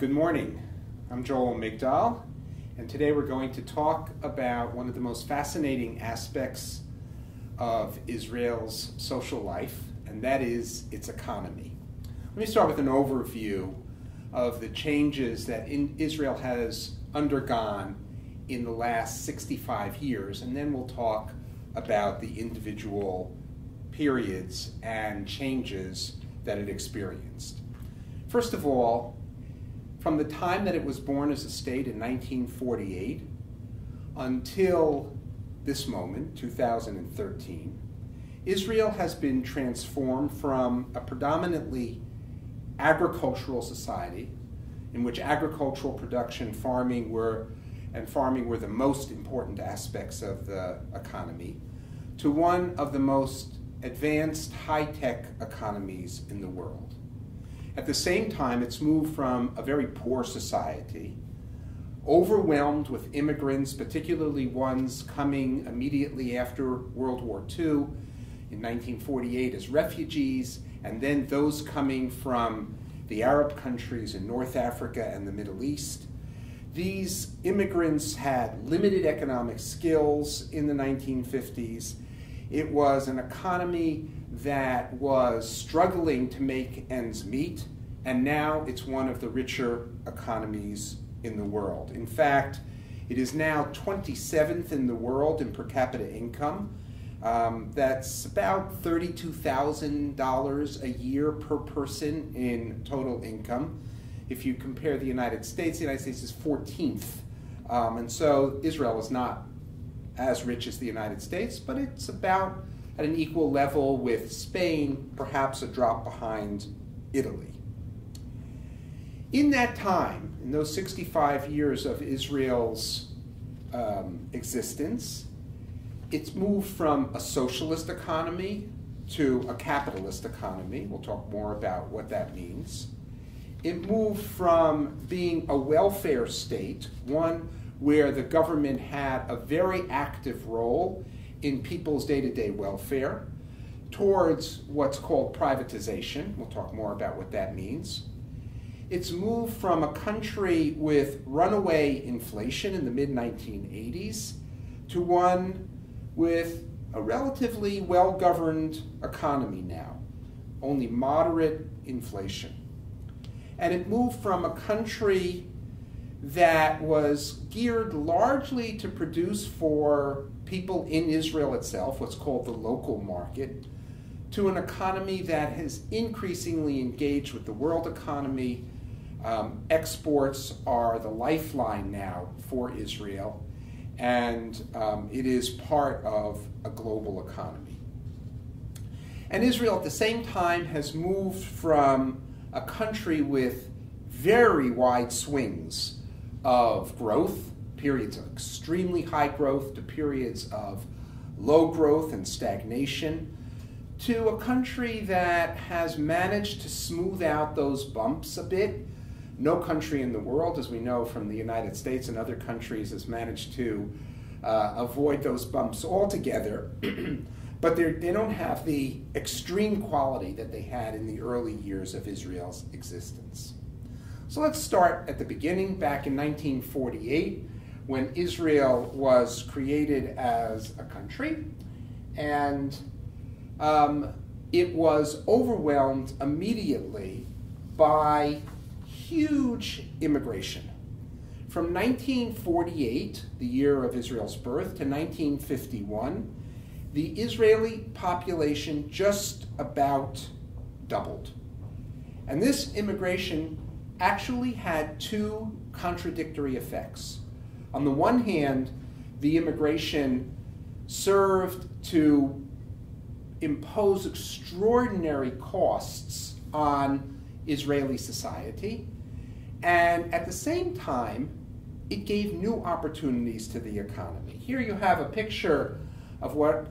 Good morning. I'm Joel Migdal, and today we're going to talk about one of the most fascinating aspects of Israel's social life, and that is its economy. Let me start with an overview of the changes that Israel has undergone in the last 65 years, and then we'll talk about the individual periods and changes that it experienced. First of all, from the time that it was born as a state in 1948 until this moment, 2013, Israel has been transformed from a predominantly agricultural society in which agricultural production, farming were the most important aspects of the economy, to one of the most advanced high-tech economies in the world. At the same time, it's moved from a very poor society, overwhelmed with immigrants, particularly ones coming immediately after World War II in 1948 as refugees, and then those coming from the Arab countries in North Africa and the Middle East. These immigrants had limited economic skills in the 1950s. It was an economy that was struggling to make ends meet, and now it's one of the richer economies in the world. In fact, it is now 27th in the world in per capita income. That's about $32,000 a year per person in total income. If you compare the United States is 14th. And so Israel is not as rich as the United States, but it's about at an equal level with Spain, perhaps a drop behind Italy. In that time, in those 65 years of Israel's existence, it's moved from a socialist economy to a capitalist economy. We'll talk more about what that means. It moved from being a welfare state, one where the government had a very active role in people's day-to-day welfare, towards what's called privatization. We'll talk more about what that means. It's moved from a country with runaway inflation in the mid-1980s to one with a relatively well-governed economy now, only moderate inflation. And it moved from a country that was geared largely to produce for people in Israel itself, what's called the local market, to an economy that has increasingly engaged with the world economy. Exports are the lifeline now for Israel, and it is part of a global economy. And Israel at the same time has moved from a country with very wide swings of growth, periods of extremely high growth to periods of low growth and stagnation, to a country that has managed to smooth out those bumps a bit. No country in the world, as we know from the United States and other countries, has managed to avoid those bumps altogether, but they don't have the extreme quality that they had in the early years of Israel's existence. So let's start at the beginning, back in 1948, when Israel was created as a country, and it was overwhelmed immediately by huge immigration. From 1948, the year of Israel's birth, to 1951, the Israeli population just about doubled. And this immigration actually had two contradictory effects. On the one hand, the immigration served to impose extraordinary costs on Israeli society, and at the same time, it gave new opportunities to the economy. Here you have a picture of what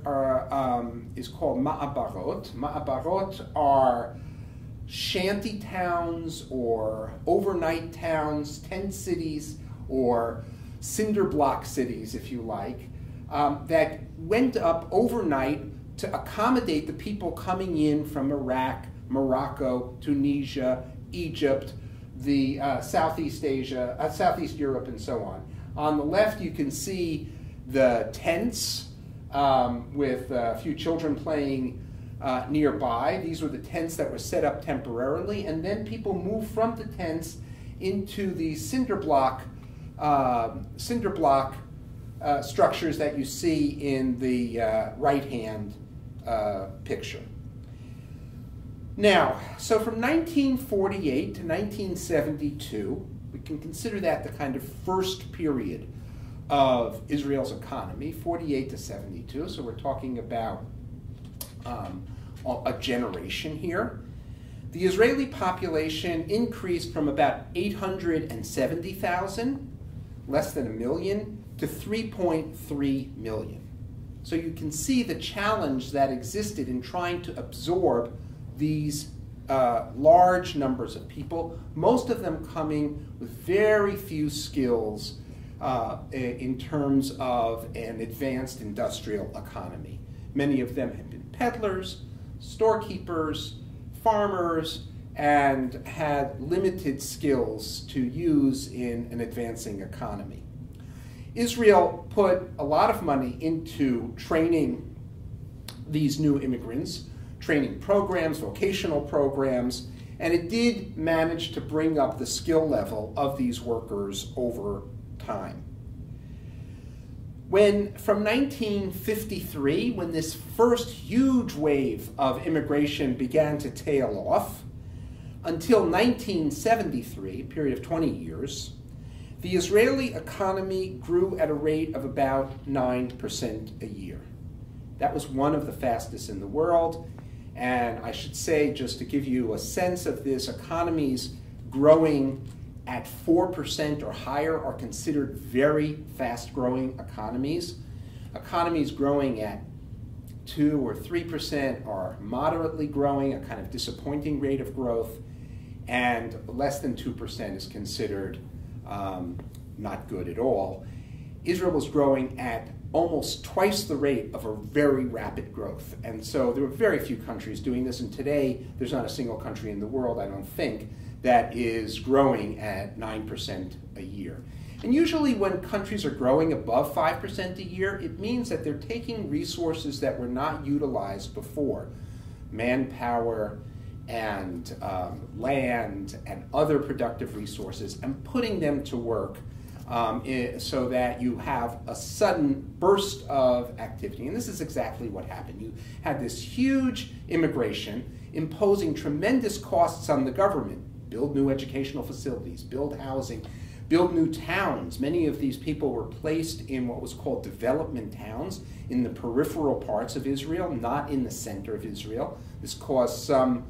is called ma'abarot. Ma'abarot are shanty towns or overnight towns, tent cities, or cinder block cities, if you like, that went up overnight to accommodate the people coming in from Iraq, Morocco, Tunisia, Egypt, the Southeast Asia, Southeast Europe, and so on. On the left, you can see the tents with a few children playing nearby. These were the tents that were set up temporarily, and then people moved from the tents into the cinder block structures that you see in the right-hand picture. Now, so from 1948 to 1972, we can consider that the kind of first period of Israel's economy, 48 to 72, so we're talking about a generation here. The Israeli population increased from about 870,000, less than a million, to 3.3 million. So you can see the challenge that existed in trying to absorb these large numbers of people, most of them coming with very few skills in terms of an advanced industrial economy. Many of them had been peddlers, storekeepers, farmers, and had limited skills to use in an advancing economy. Israel put a lot of money into training these new immigrants, training programs, vocational programs, and it did manage to bring up the skill level of these workers over time. From 1953, when this first huge wave of immigration began to tail off, until 1973, a period of 20 years, the Israeli economy grew at a rate of about 9% a year. That was one of the fastest in the world. And I should say, just to give you a sense of this, economies growing at 4% or higher are considered very fast-growing economies. Economies growing at 2 or 3% are moderately growing, a kind of disappointing rate of growth, and less than 2% is considered not good at all. Israel was growing at almost twice the rate of a very rapid growth. And so there were very few countries doing this, and today there's not a single country in the world, I don't think, that is growing at 9% a year. And usually when countries are growing above 5% a year, it means that they're taking resources that were not utilized before, manpower and land and other productive resources, and putting them to work so that you have a sudden burst of activity. And this is exactly what happened. You had this huge immigration imposing tremendous costs on the government. Build new educational facilities, build housing, build new towns. Many of these people were placed in what was called development towns in the peripheral parts of Israel, not in the center of Israel. This caused some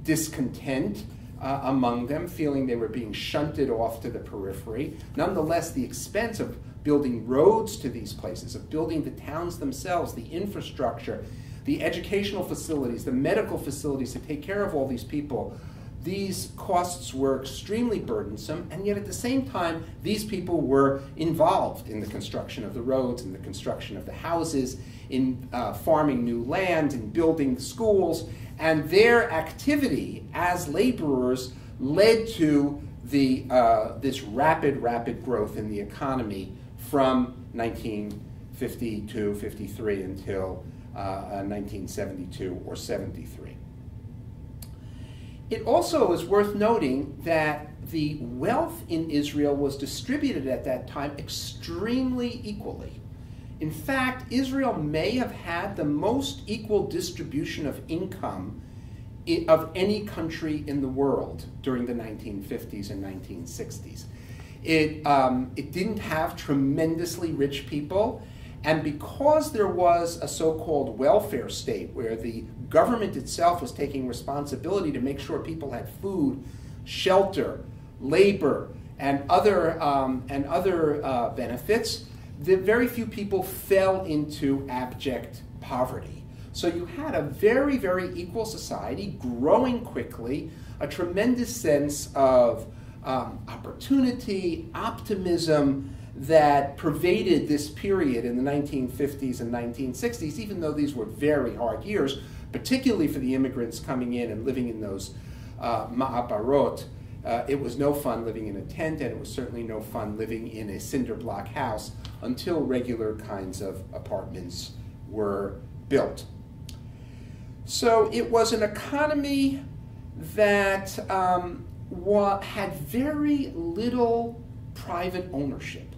discontent among them, feeling they were being shunted off to the periphery. Nonetheless, the expense of building roads to these places, of building the towns themselves, the infrastructure, the educational facilities, the medical facilities to take care of all these people, these costs were extremely burdensome, and yet at the same time, these people were involved in the construction of the roads, in the construction of the houses, in farming new land, in building schools, and their activity as laborers led to this rapid growth in the economy from 1952-53 until 1972 or 73. It also is worth noting that the wealth in Israel was distributed at that time extremely equally. In fact, Israel may have had the most equal distribution of income of any country in the world during the 1950s and 1960s. It didn't have tremendously rich people, and because there was a so-called welfare state where the government itself was taking responsibility to make sure people had food, shelter, labor, and other benefits, very few people fell into abject poverty. So you had a very, very equal society growing quickly, a tremendous sense of opportunity, optimism that pervaded this period in the 1950s and 1960s, even though these were very hard years, particularly for the immigrants coming in and living in those ma'abarot, it was no fun living in a tent, and it was certainly no fun living in a cinder block house until regular kinds of apartments were built. So it was an economy that had very little private ownership.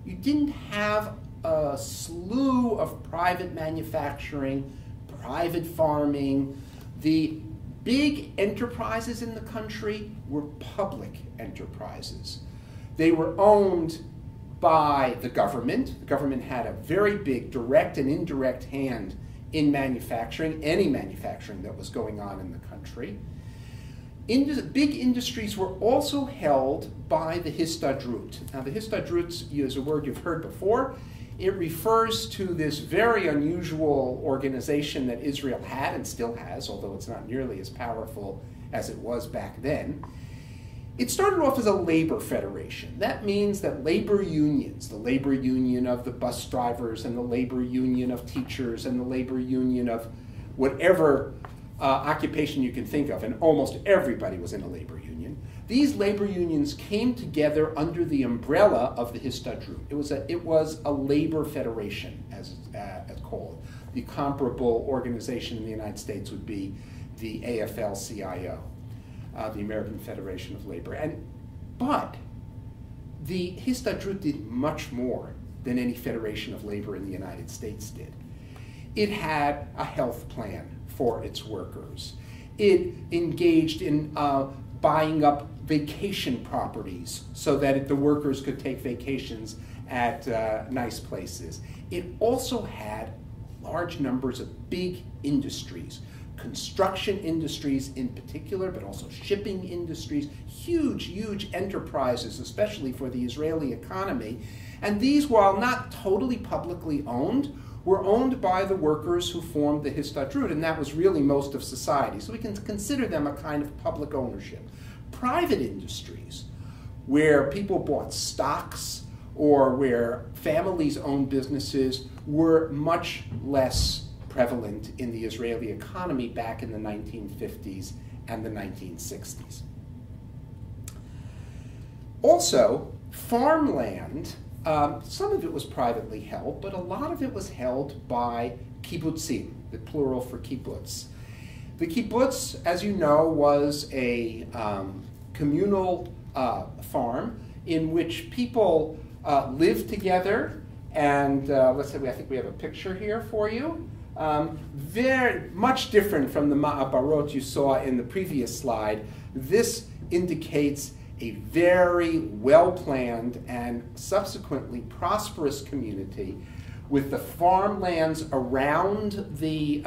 You didn't have a slew of private manufacturing, private farming. The big enterprises in the country were public enterprises. They were owned by the government. The government had a very big direct and indirect hand in manufacturing, any manufacturing that was going on in the country. Big industries were also held by the Histadrut. Now, the Histadrut is a word you've heard before. It refers to this very unusual organization that Israel had and still has, although it's not nearly as powerful as it was back then. It started off as a labor federation. That means that labor unions, the labor union of the bus drivers and the labor union of teachers and the labor union of whatever occupation you can think of, and almost everybody was in a labor union. These labor unions came together under the umbrella of the Histadrut. It was a labor federation, as called. The comparable organization in the United States would be the AFL-CIO, the American Federation of Labor. But the Histadrut did much more than any federation of labor in the United States did. It had a health plan for its workers. It engaged in buying up vacation properties so that the workers could take vacations at nice places. It also had large numbers of big industries, construction industries in particular, but also shipping industries, huge, huge enterprises, especially for the Israeli economy. And these, while not totally publicly owned, were owned by the workers who formed the Histadrut, and that was really most of society. So we can consider them a kind of public ownership. Private industries, where people bought stocks or where families owned businesses, were much less prevalent in the Israeli economy back in the 1950s and the 1960s. Also, farmland, some of it was privately held, but a lot of it was held by kibbutzim, the plural for kibbutz. The kibbutz, as you know, was a communal farm in which people lived together, and let's say I think we have a picture here for you. Very much different from the ma'abarot you saw in the previous slide. This indicates a very well-planned and subsequently prosperous community with the farmlands around the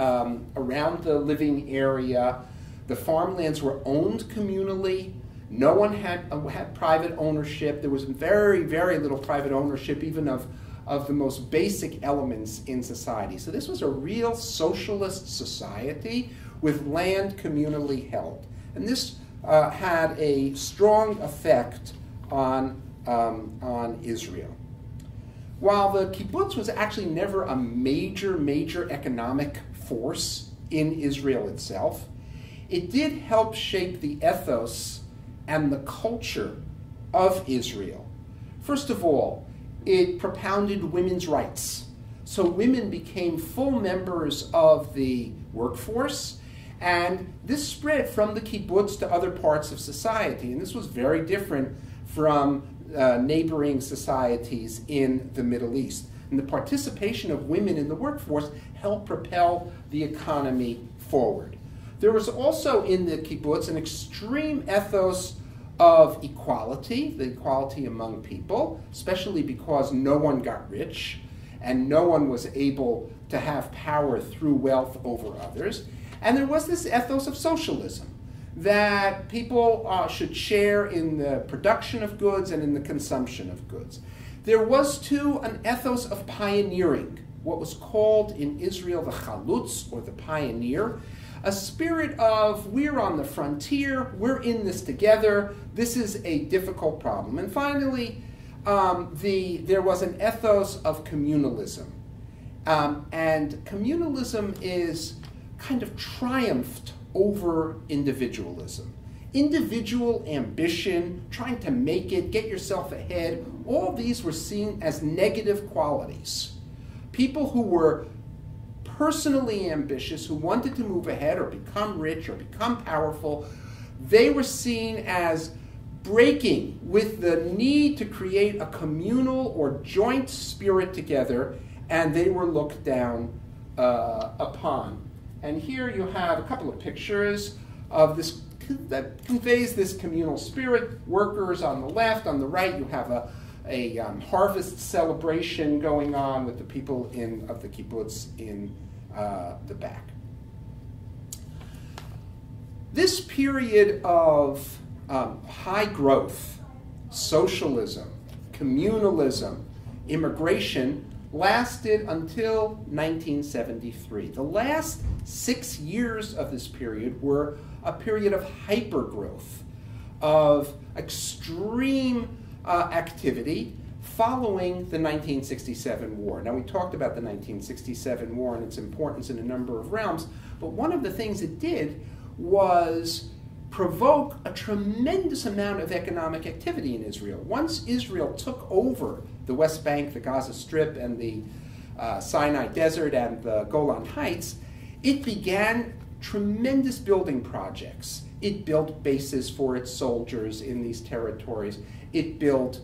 living area. The farmlands were owned communally. No one had private ownership. There was very, very little private ownership even of the most basic elements in society. So this was a real socialist society with land communally held. And this had a strong effect on Israel. While the kibbutz was actually never a major economic force in Israel itself, it did help shape the ethos and the culture of Israel. First of all, it propounded women's rights. So women became full members of the workforce, and this spread from the kibbutz to other parts of society. And this was very different from neighboring societies in the Middle East. And the participation of women in the workforce helped propel the economy forward. There was also in the kibbutz an extreme ethos of equality, the equality among people, especially because no one got rich and no one was able to have power through wealth over others. And there was this ethos of socialism, that people should share in the production of goods and in the consumption of goods. There was, too, an ethos of pioneering, what was called in Israel the chalutz, or the pioneer, a spirit of, we're on the frontier, we're in this together, this is a difficult problem. And finally, there was an ethos of communalism. And communalism is kind of triumphed over individualism. individual ambition, trying to make it, get yourself ahead, all these were seen as negative qualities. People who were personally ambitious, who wanted to move ahead or become rich or become powerful, they were seen as breaking with the need to create a communal or joint spirit together, and they were looked down upon. And here you have a couple of pictures of this that conveys this communal spirit. Workers on the left, on the right you have a harvest celebration going on with the people of the kibbutz in the back. This period of high growth, socialism, communalism, immigration lasted until 1973. The last 6 years of this period were a period of hypergrowth, of extreme activity following the 1967 war. Now, we talked about the 1967 war and its importance in a number of realms, but one of the things it did was provoke a tremendous amount of economic activity in Israel. Once Israel took over the West Bank, the Gaza Strip, and the Sinai Desert and the Golan Heights, it began tremendous building projects. It built bases for its soldiers in these territories. It built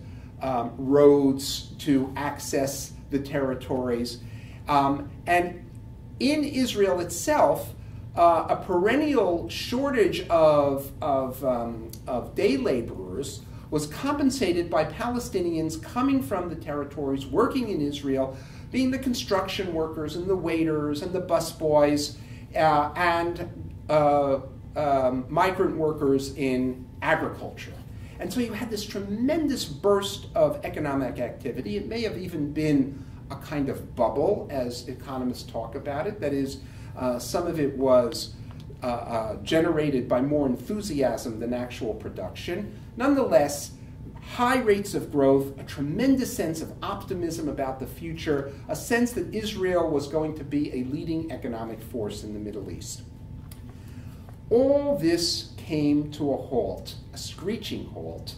roads to access the territories. And in Israel itself, a perennial shortage of day laborers was compensated by Palestinians coming from the territories, working in Israel, being the construction workers and the waiters and the busboys and migrant workers in agriculture. And so you had this tremendous burst of economic activity. It may have even been a kind of bubble, as economists talk about it. That is, some of it was generated by more enthusiasm than actual production. Nonetheless, high rates of growth, a tremendous sense of optimism about the future, a sense that Israel was going to be a leading economic force in the Middle East. All this came to a halt, a screeching halt,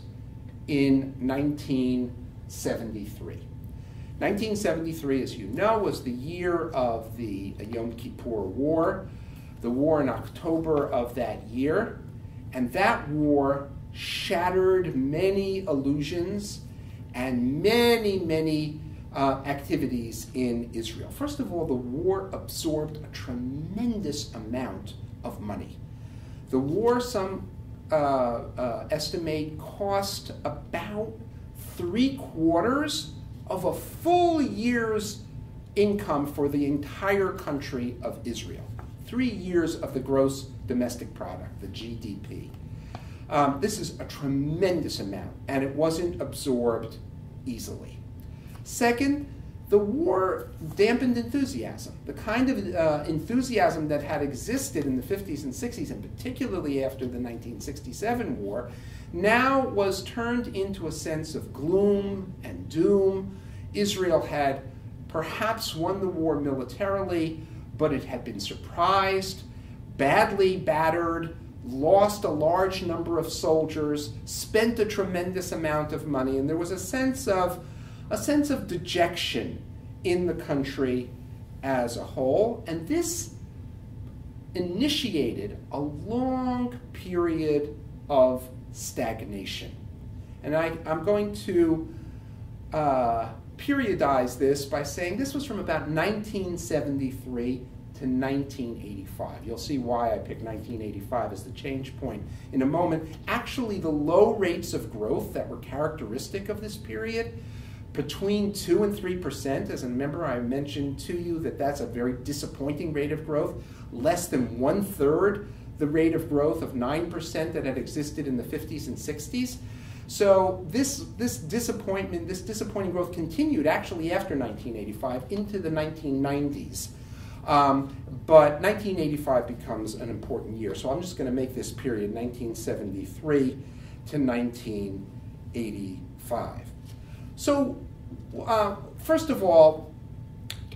in 1973. 1973, as you know, was the year of the Yom Kippur War, the war in October of that year, and that war shattered many illusions and many activities in Israel. First of all, the war absorbed a tremendous amount of money. The war, some estimate, cost about 3/4 of a full year's income for the entire country of Israel. 3 years of the gross domestic product, the GDP. This is a tremendous amount, and it wasn't absorbed easily. Second, the war dampened enthusiasm. The kind of enthusiasm that had existed in the 50s and 60s, and particularly after the 1967 war, now was turned into a sense of gloom and doom. Israel had perhaps won the war militarily, but it had been surprised, badly battered, lost a large number of soldiers, spent a tremendous amount of money, and there was a sense of dejection in the country as a whole, and this initiated a long period of stagnation. And I'm going to periodize this by saying this was from about 1973 to 1985. You'll see why I picked 1985 as the change point in a moment. Actually, the low rates of growth that were characteristic of this period, between 2 and 3%, as a member I mentioned to you that that's a very disappointing rate of growth, less than 1/3 the rate of growth of 9% that had existed in the 50s and 60s. So this disappointing growth continued actually after 1985 into the 1990s. But 1985 becomes an important year. So I'm just going to make this period 1973 to 1985. So first of all,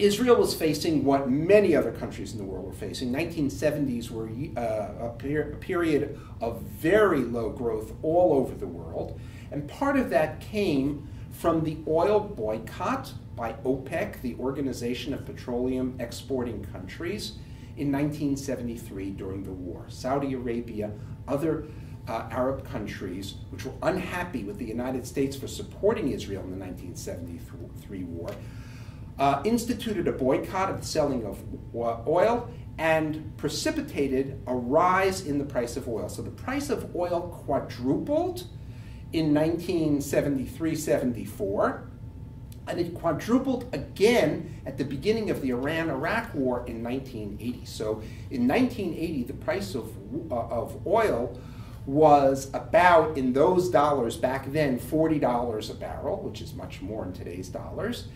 Israel was facing what many other countries in the world were facing. 1970s were a period of very low growth all over the world. And part of that came from the oil boycott by OPEC, the Organization of Petroleum Exporting Countries, in 1973 during the war. Saudi Arabia, other Arab countries, which were unhappy with the United States for supporting Israel in the 1973 war, instituted a boycott of the selling of oil and precipitated a rise in the price of oil. So the price of oil quadrupled in 1973-74, and it quadrupled again at the beginning of the Iran-Iraq War in 1980. So in 1980, the price of oil was about, in those dollars back then, $40 a barrel, which is much more in today's dollars,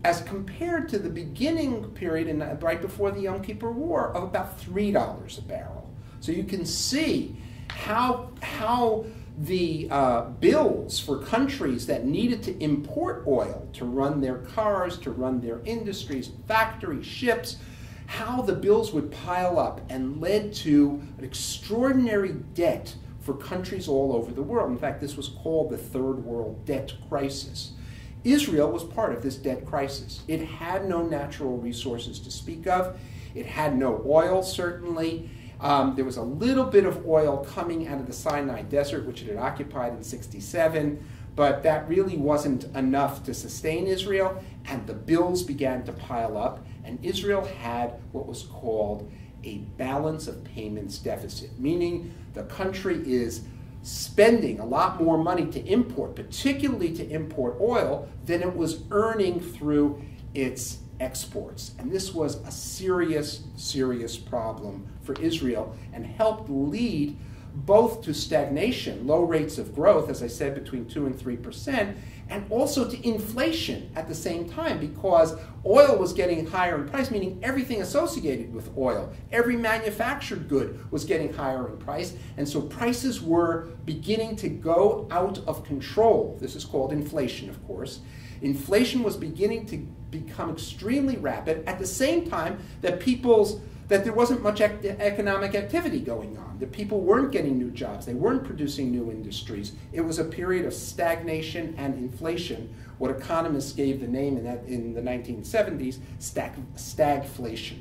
as compared to the beginning period right before the Yom Kippur War of about $3 a barrel. So you can see how the bills for countries that needed to import oil to run their cars, to run their industries, factories, ships, how the bills would pile up and led to an extraordinary debt for countries all over the world. In fact, this was called the Third World Debt Crisis. Israel was part of this debt crisis. It had no natural resources to speak of. It had no oil, certainly. There was a little bit of oil coming out of the Sinai Desert, which it had occupied in '67, but that really wasn't enough to sustain Israel, and the bills began to pile up, and Israel had what was called a balance of payments deficit, meaning the country is spending a lot more money to import, particularly to import oil, than it was earning through its exports. And this was a serious, serious problem for Israel and helped lead both to stagnation, low rates of growth, as I said, between 2 and 3%, and also to inflation at the same time, because oil was getting higher in price, meaning everything associated with oil, every manufactured good was getting higher in price, and so prices were beginning to go out of control. This is called inflation, of course. Inflation was beginning to become extremely rapid at the same time that there wasn't much economic activity going on, that people weren't getting new jobs, they weren't producing new industries. It was a period of stagnation and inflation, what economists gave the name in the 1970s, stagflation.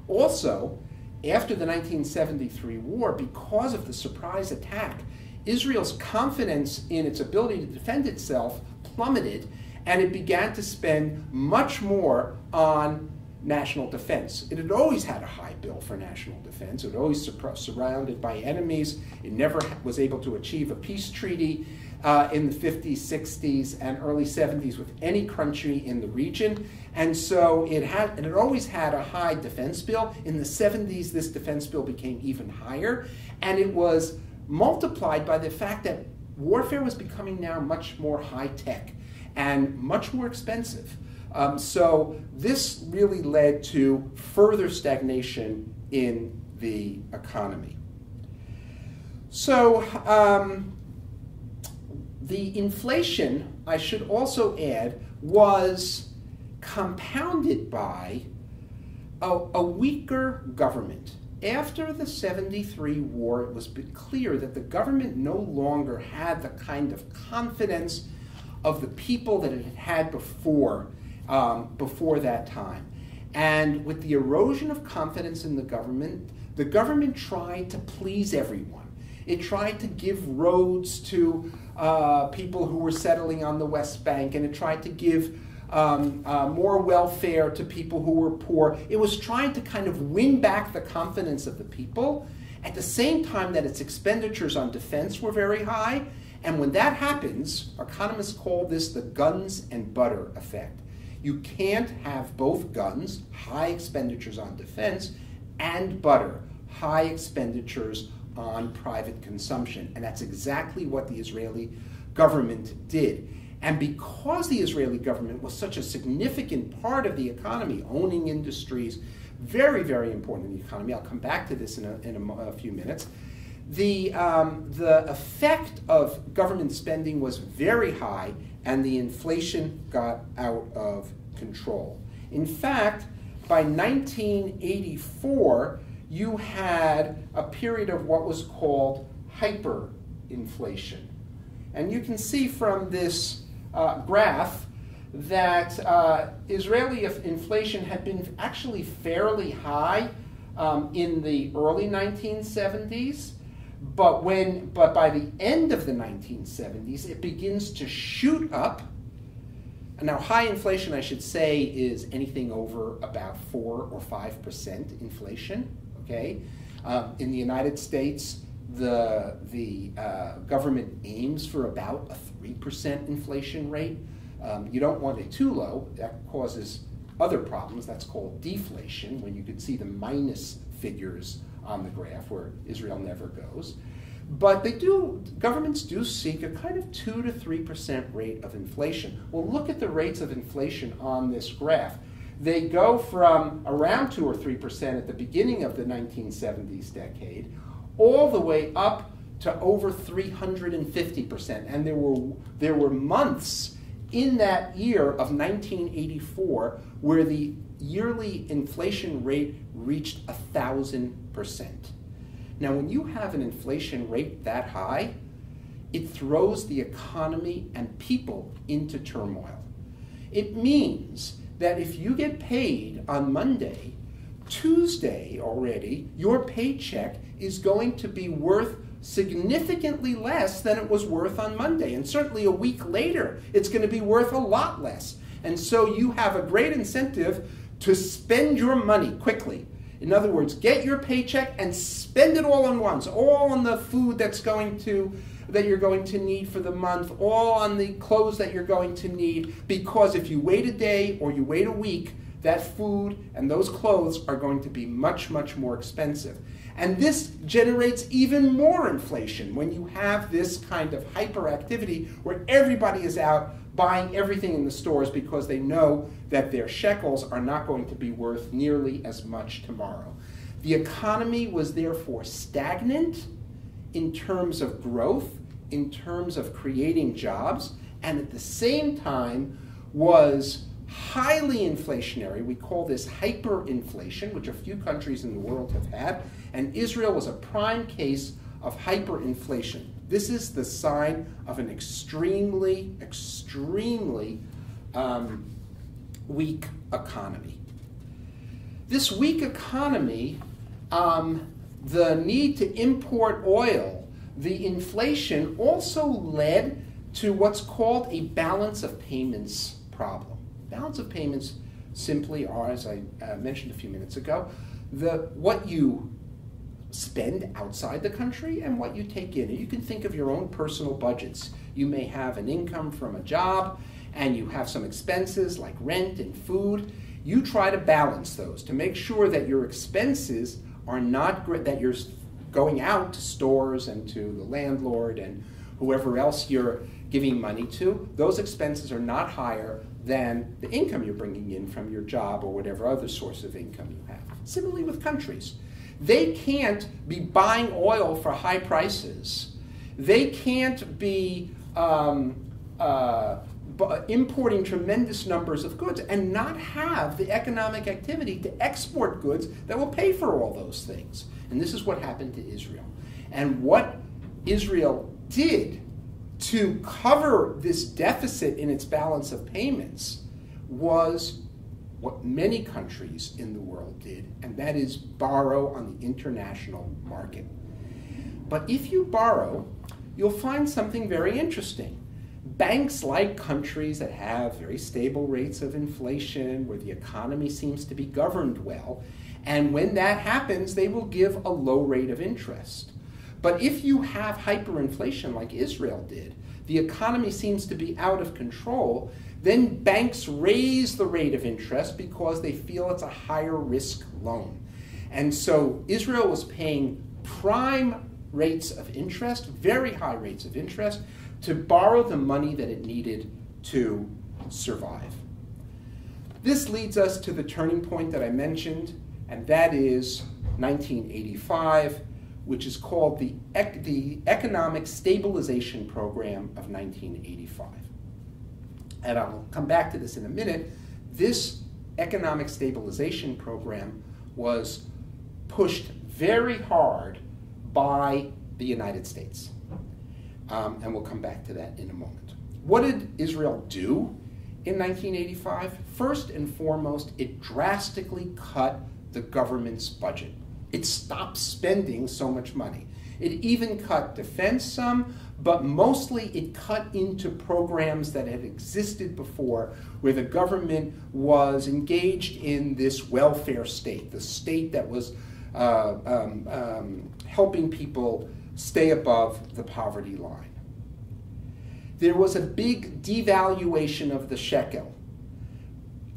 Also, after the 1973 war, because of the surprise attack, Israel's confidence in its ability to defend itself plummeted, and it began to spend much more on national defense. It had always had a high bill for national defense. It was always surrounded by enemies. It never was able to achieve a peace treaty in the 50s, 60s, and early 70s with any country in the region. And so it had always had a high defense bill. In the 70s, this defense bill became even higher, and it was multiplied by the fact that warfare was becoming now much more high-tech and much more expensive. So this really led to further stagnation in the economy. So the inflation, I should also add, was compounded by a weaker government. After the '73 war, it was clear that the government no longer had the kind of confidence of the people that it had had before that time. And with the erosion of confidence in the government tried to please everyone. It tried to give roads to people who were settling on the West Bank, and it tried to give more welfare to people who were poor. It was trying to kind of win back the confidence of the people at the same time that its expenditures on defense were very high. And when that happens, economists call this the guns and butter effect. You can't have both guns, high expenditures on defense, and butter, high expenditures on private consumption. And that's exactly what the Israeli government did. And because the Israeli government was such a significant part of the economy, owning industries, very, very important in the economy, I'll come back to this in a few minutes, the effect of government spending was very high, and the inflation got out of control. In fact, by 1984, you had a period of what was called hyperinflation. And you can see from this graph that Israeli inflation had been actually fairly high in the early 1970s, but by the end of the 1970s, it begins to shoot up. Now, high inflation, I should say, is anything over about 4 or 5% inflation. Okay, in the United States, the government aims for about a 3% inflation rate. You don't want it too low. That causes other problems. That's called deflation, when you can see the minus figures on the graph, where Israel never goes. But governments do seek a kind of 2 to 3% rate of inflation. Well, look at the rates of inflation on this graph. They go from around 2 or 3% at the beginning of the 1970s decade, all the way up to over 350%. And there were months in that year of 1984 where the yearly inflation rate reached 1,000%. Now, when you have an inflation rate that high, it throws the economy and people into turmoil. It means that if you get paid on Monday, Tuesday already, your paycheck is going to be worth significantly less than it was worth on Monday. And certainly a week later, it's going to be worth a lot less. And so you have a great incentive to spend your money quickly. In other words, get your paycheck and spend it all on once, all on the food that you're going to need for the month, all on the clothes that you're going to need, because if you wait a day or you wait a week, that food and those clothes are going to be much, much more expensive. And this generates even more inflation when you have this kind of hyperactivity where everybody is out buying everything in the stores because they know that their shekels are not going to be worth nearly as much tomorrow. The economy was therefore stagnant in terms of growth, in terms of creating jobs, and at the same time was highly inflationary. We call this hyperinflation, which a few countries in the world have had, and Israel was a prime case of hyperinflation. This is the sign of an extremely, extremely weak economy. This weak economy, the need to import oil, the inflation also led to what's called a balance of payments problem. Balance of payments simply are, as I mentioned a few minutes ago, what you spend outside the country and what you take in. And you can think of your own personal budgets. You may have an income from a job and you have some expenses like rent and food. You try to balance those to make sure that your expenses are not that you're going out to stores and to the landlord and whoever else you're giving money to. Those expenses are not higher than the income you're bringing in from your job or whatever other source of income you have. Similarly with countries. They can't be buying oil for high prices. They can't be importing tremendous numbers of goods and not have the economic activity to export goods that will pay for all those things. And this is what happened to Israel. And what Israel did to cover this deficit in its balance of payments was what many countries in the world did, and that is borrow on the international market. But if you borrow, you'll find something very interesting. Banks like countries that have very stable rates of inflation, where the economy seems to be governed well, and when that happens, they will give a low rate of interest. But if you have hyperinflation like Israel did, the economy seems to be out of control, then banks raise the rate of interest because they feel it's a higher risk loan. And so Israel was paying prime rates of interest, very high rates of interest, to borrow the money that it needed to survive. This leads us to the turning point that I mentioned, and that is 1985, which is called the Economic Stabilization Program of 1985. And I'll come back to this in a minute. This economic stabilization program was pushed very hard by the United States. And we'll come back to that in a moment. What did Israel do in 1985? First and foremost, it drastically cut the government's budget. It stopped spending so much money. It even cut defense some, but mostly it cut into programs that had existed before, where the government was engaged in this welfare state, the state that was helping people stay above the poverty line. There was a big devaluation of the shekel.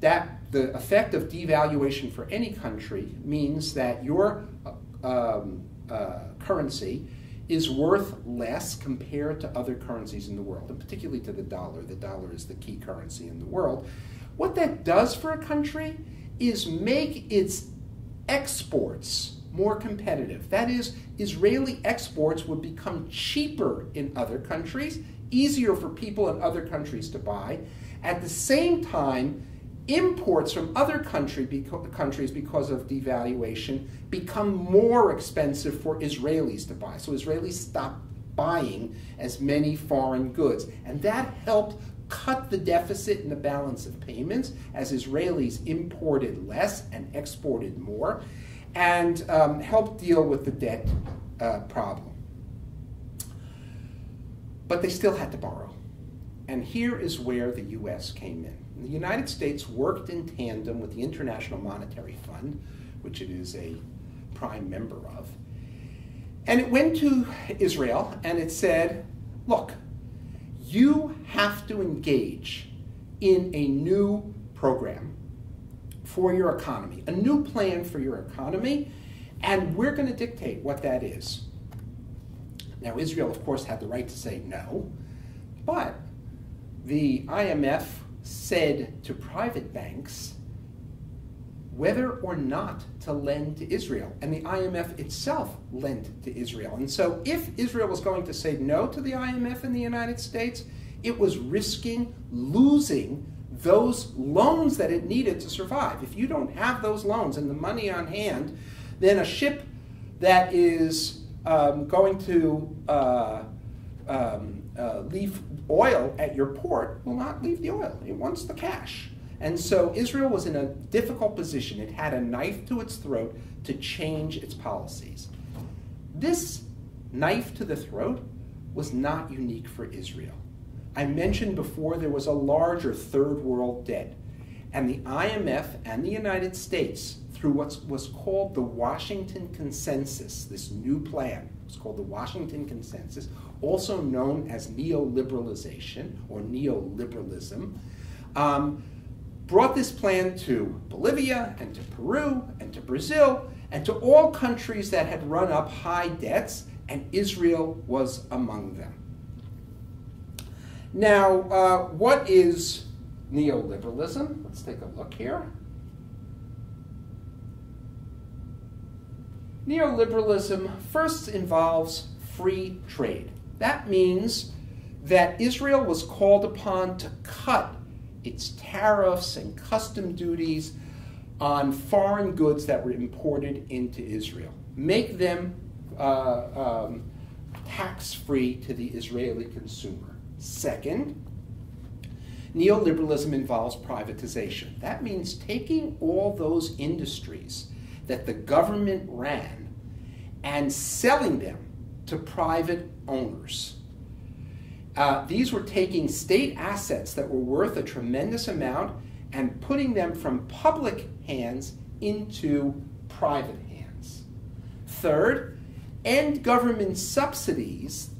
The effect of devaluation for any country means that your currency is worth less compared to other currencies in the world, and particularly to the dollar. The dollar is the key currency in the world. What that does for a country is make its exports more competitive. That is, Israeli exports would become cheaper in other countries, easier for people in other countries to buy. At the same time, imports from other countries, because of devaluation, become more expensive for Israelis to buy. So Israelis stop buying as many foreign goods. And that helped cut the deficit in the balance of payments as Israelis imported less and exported more, and helped deal with the debt problem. But they still had to borrow. And here is where the U.S. came in. The United States worked in tandem with the International Monetary Fund, which it is a prime member of. And it went to Israel and it said, look, you have to engage in a new program for your economy, a new plan for your economy, and we're going to dictate what that is. Now, Israel, of course, had the right to say no, but the IMF said to private banks whether or not to lend to Israel. And the IMF itself lent to Israel. And so if Israel was going to say no to the IMF in the United States, it was risking losing those loans that it needed to survive. If you don't have those loans and the money on hand, then a ship that is going to leave oil at your port will not leave the oil. It wants the cash. And so Israel was in a difficult position. It had a knife to its throat to change its policies. This knife to the throat was not unique for Israel. I mentioned before there was a larger third world debt. And the IMF and the United States, through what was called the Washington Consensus, this new plan, it's called the Washington Consensus, also known as neoliberalization or neoliberalism, brought this plan to Bolivia and to Peru and to Brazil and to all countries that had run up high debts, and Israel was among them. Now, what is neoliberalism? Let's take a look here. Neoliberalism first involves free trade. That means that Israel was called upon to cut its tariffs and custom duties on foreign goods that were imported into Israel, make them tax-free to the Israeli consumer. Second, neoliberalism involves privatization. That means taking all those industries that the government ran and selling them to private owners. These were taking state assets that were worth a tremendous amount and putting them from public hands into private hands. Third, end government subsidies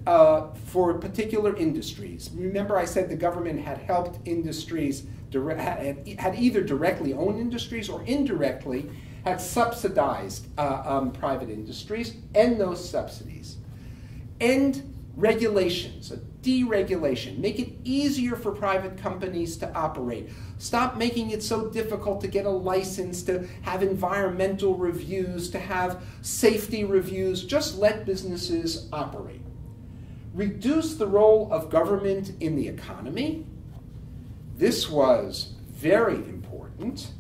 for particular industries. Remember, I said the government had helped industries, had either directly owned industries or indirectly had subsidized private industries. End those subsidies. End regulations, a deregulation. Make it easier for private companies to operate. Stop making it so difficult to get a license, to have environmental reviews, to have safety reviews. Just let businesses operate. Reduce the role of government in the economy. This was very important. important.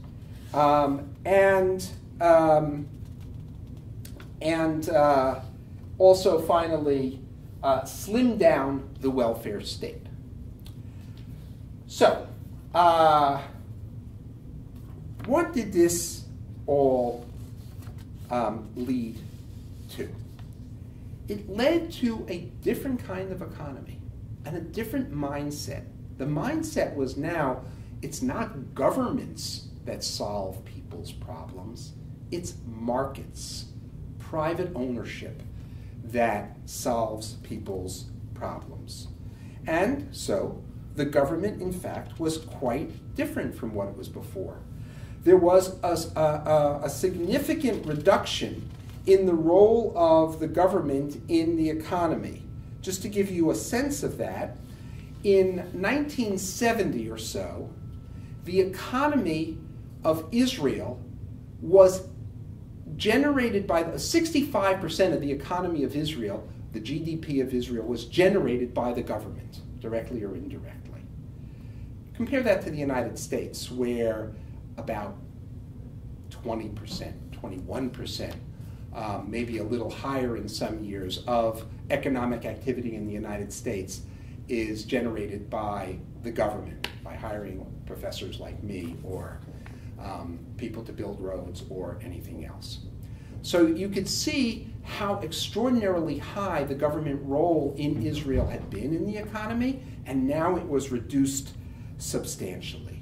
Also, finally, slim down the welfare state. So, what did this all lead to? It led to a different kind of economy and a different mindset. The mindset was now, it's not governments that solve people's problems, it's markets, private ownership that solves people's problems. And so the government, in fact, was quite different from what it was before. There was a significant reduction in the role of the government in the economy. Just to give you a sense of that, in 1970 or so, the economy of Israel was generated by 65% of the economy of Israel, the GDP of Israel, was generated by the government, directly or indirectly. Compare that to the United States, where about 20%, 21%, maybe a little higher in some years, of economic activity in the United States is generated by the government, by hiring professors like me or people to build roads or anything else. So you could see how extraordinarily high the government role in Israel had been in the economy, and now it was reduced substantially.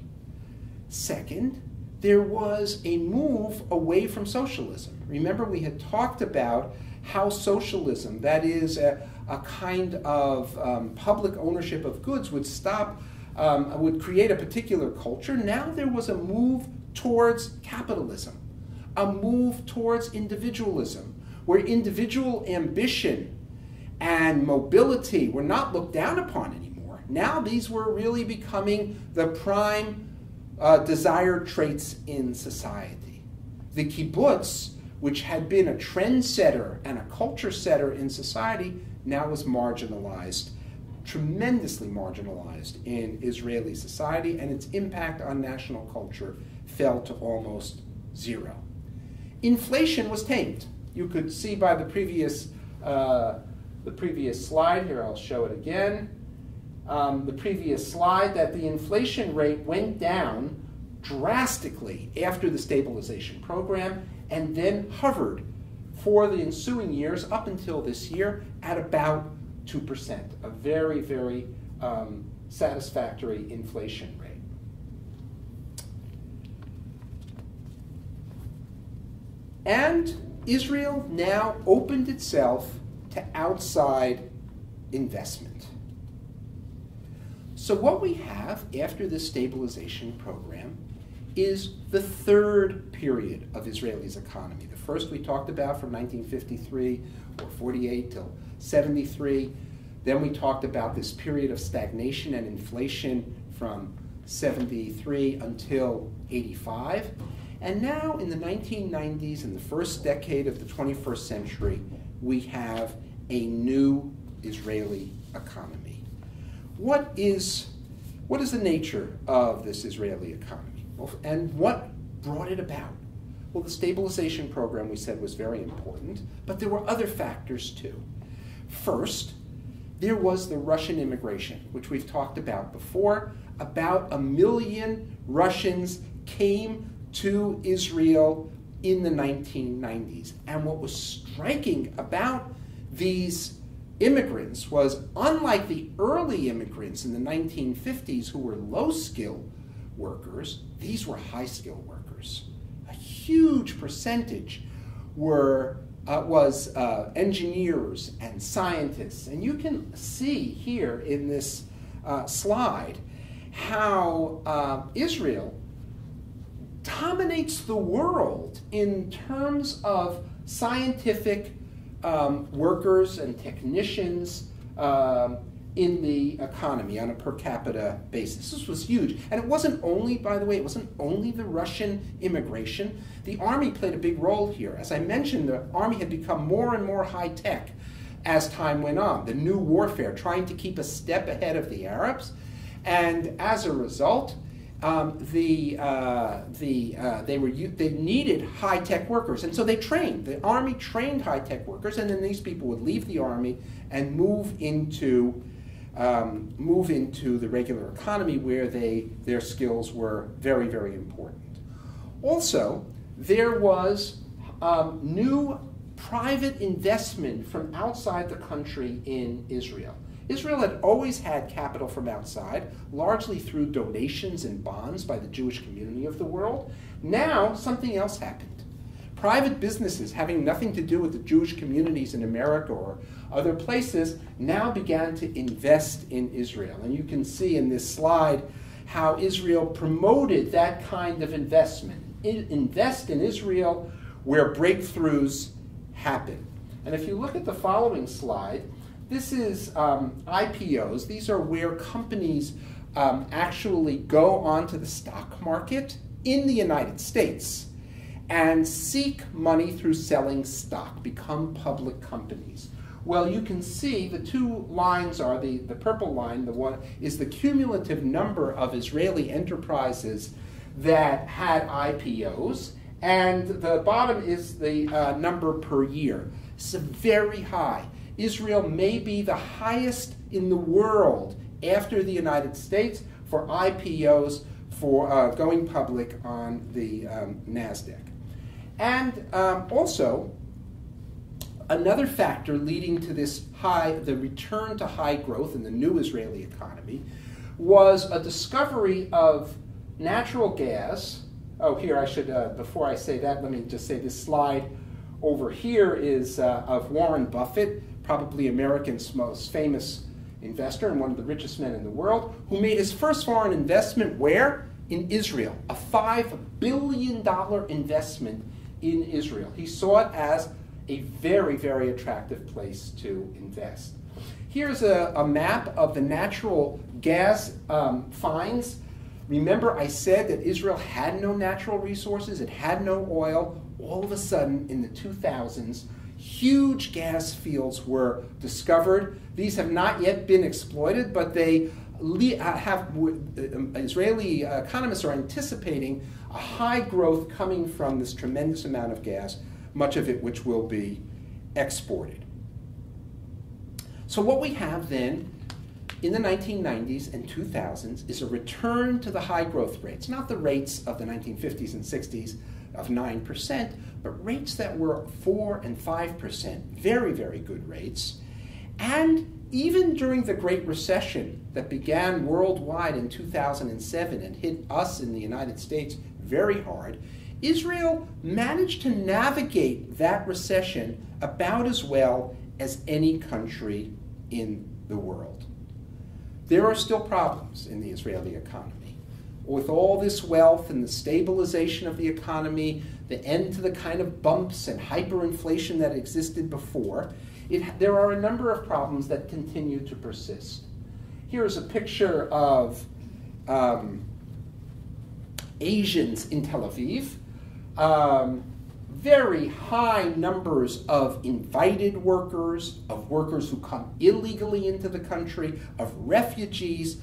Second, there was a move away from socialism. Remember, we had talked about how socialism, that is a kind of public ownership of goods, would create a particular culture. Now there was a move towards capitalism, a move towards individualism, where individual ambition and mobility were not looked down upon anymore. Now these were really becoming the prime desired traits in society. The kibbutz, which had been a trendsetter and a culture setter in society, now was marginalized, tremendously marginalized in Israeli society, and its impact on national culture fell to almost zero. Inflation was tamed. You could see by the previous slide here, I'll show it again, the previous slide, that the inflation rate went down drastically after the stabilization program and then hovered for the ensuing years up until this year at about 2%, a very, very satisfactory inflation rate. And Israel now opened itself to outside investment. So what we have after this stabilization program is the third period of Israel's economy. The first we talked about from 1953 or 48 till 73. Then we talked about this period of stagnation and inflation from 73 until 85. And now in the 1990s, in the first decade of the 21st century, we have a new Israeli economy. What is the nature of this Israeli economy? Well, and what brought it about? Well, the stabilization program, we said, was very important, but there were other factors too. First, there was the Russian immigration, which we've talked about before. About 1 million Russians came to Israel in the 1990s. And what was striking about these immigrants was, unlike the early immigrants in the 1950s who were low-skilled workers, these were high-skilled workers. A huge percentage was engineers and scientists. And you can see here in this slide how Israel dominates the world in terms of scientific workers and technicians in the economy on a per capita basis. This was huge. And it wasn't only, by the way, it wasn't only the Russian immigration. The army played a big role here. As I mentioned, the army had become more and more high-tech as time went on. The new warfare, trying to keep a step ahead of the Arabs. And as a result, they needed high-tech workers, and so they trained. The army trained high-tech workers, and then these people would leave the army and move into the regular economy where their skills were very, very important. Also, there was new private investment from outside the country in Israel. Israel had always had capital from outside, largely through donations and bonds by the Jewish community of the world. Now, something else happened. Private businesses having nothing to do with the Jewish communities in America or other places now began to invest in Israel. And you can see in this slide how Israel promoted that kind of investment. Invest in Israel where breakthroughs happen. And if you look at the following slide, this is IPOs. These are where companies actually go onto the stock market in the United States and seek money through selling stock, become public companies. Well, you can see the two lines are the purple line, the one is the cumulative number of Israeli enterprises that had IPOs, and the bottom is the number per year. It's very high. Israel may be the highest in the world after the United States for IPOs for going public on the NASDAQ. And also, another factor leading to this the return to high growth in the new Israeli economy was a discovery of natural gas. Oh, here I should, before I say that, let me just say this slide over here is of Warren Buffett, probably America's most famous investor and one of the richest men in the world, who made his first foreign investment where? In Israel, a $5 billion investment in Israel. He saw it as a very, very attractive place to invest. Here's a map of the natural gas finds. Remember I said that Israel had no natural resources, it had no oil. All of a sudden, in the 2000s, huge gas fields were discovered. These have not yet been exploited, but they Israeli economists are anticipating a high growth coming from this tremendous amount of gas, much of it which will be exported. So what we have then in the 1990s and 2000s is a return to the high growth rates, not the rates of the 1950s and 60s of 9%, but rates that were 4 and 5%, very, very good rates. And even during the Great Recession that began worldwide in 2007 and hit us in the United States very hard, Israel managed to navigate that recession about as well as any country in the world. There are still problems in the Israeli economy. With all this wealth and the stabilization of the economy, the end to the kind of bumps and hyperinflation that existed before, there are a number of problems that continue to persist. Here's a picture of Asians in Tel Aviv. Very high numbers of invited workers, of workers who come illegally into the country, of refugees.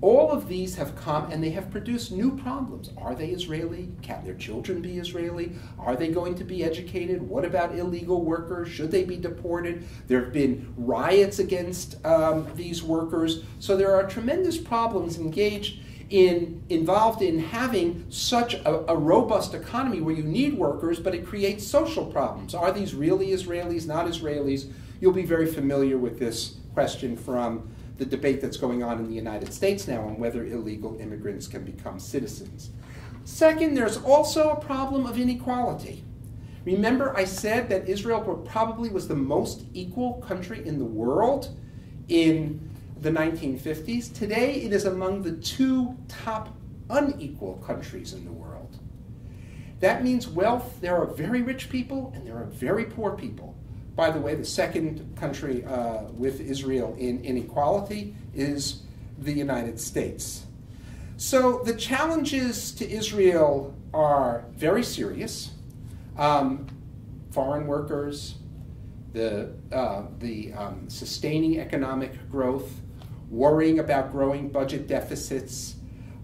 All of these have come and they have produced new problems. Are they Israeli? Can their children be Israeli? Are they going to be educated? What about illegal workers? Should they be deported? There have been riots against these workers. So there are tremendous problems involved in having such a robust economy where you need workers, but it creates social problems. Are these really Israelis, not Israelis? You'll be very familiar with this question from the debate that's going on in the United States now on whether illegal immigrants can become citizens. Second, there's also a problem of inequality. Remember I said that Israel probably was the most equal country in the world in the 1950s. Today it is among the 2 top unequal countries in the world. That means wealth, there are very rich people and there are very poor people. By the way, the second country with Israel in inequality is the United States. So the challenges to Israel are very serious. Foreign workers, the sustaining economic growth, worrying about growing budget deficits,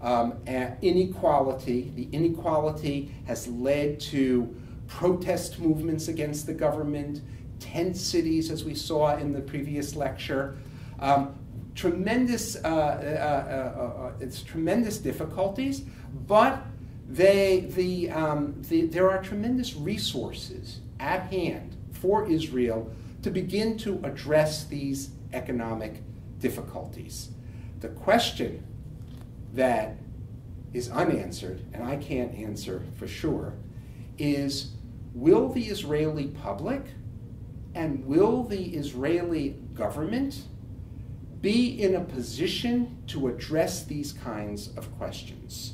Inequality. The inequality has led to protest movements against the government, tent cities, as we saw in the previous lecture. Tremendous difficulties, but there are tremendous resources at hand for Israel to begin to address these economic difficulties. The question that is unanswered, and I can't answer for sure, is will the Israeli public and will the Israeli government be in a position to address these kinds of questions?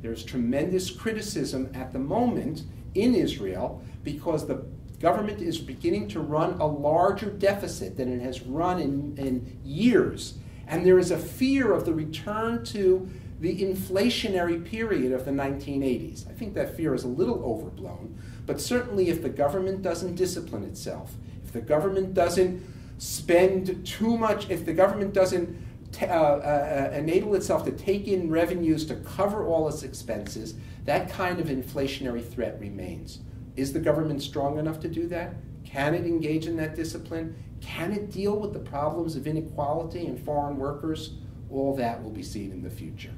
There's tremendous criticism at the moment in Israel because the government is beginning to run a larger deficit than it has run in years. And there is a fear of the return to the inflationary period of the 1980s. I think that fear is a little overblown, but certainly if the government doesn't discipline itself, if the government doesn't spend too much, if the government doesn't enable itself to take in revenues to cover all its expenses, that kind of inflationary threat remains. Is the government strong enough to do that? Can it engage in that discipline? Can it deal with the problems of inequality and foreign workers? All that will be seen in the future.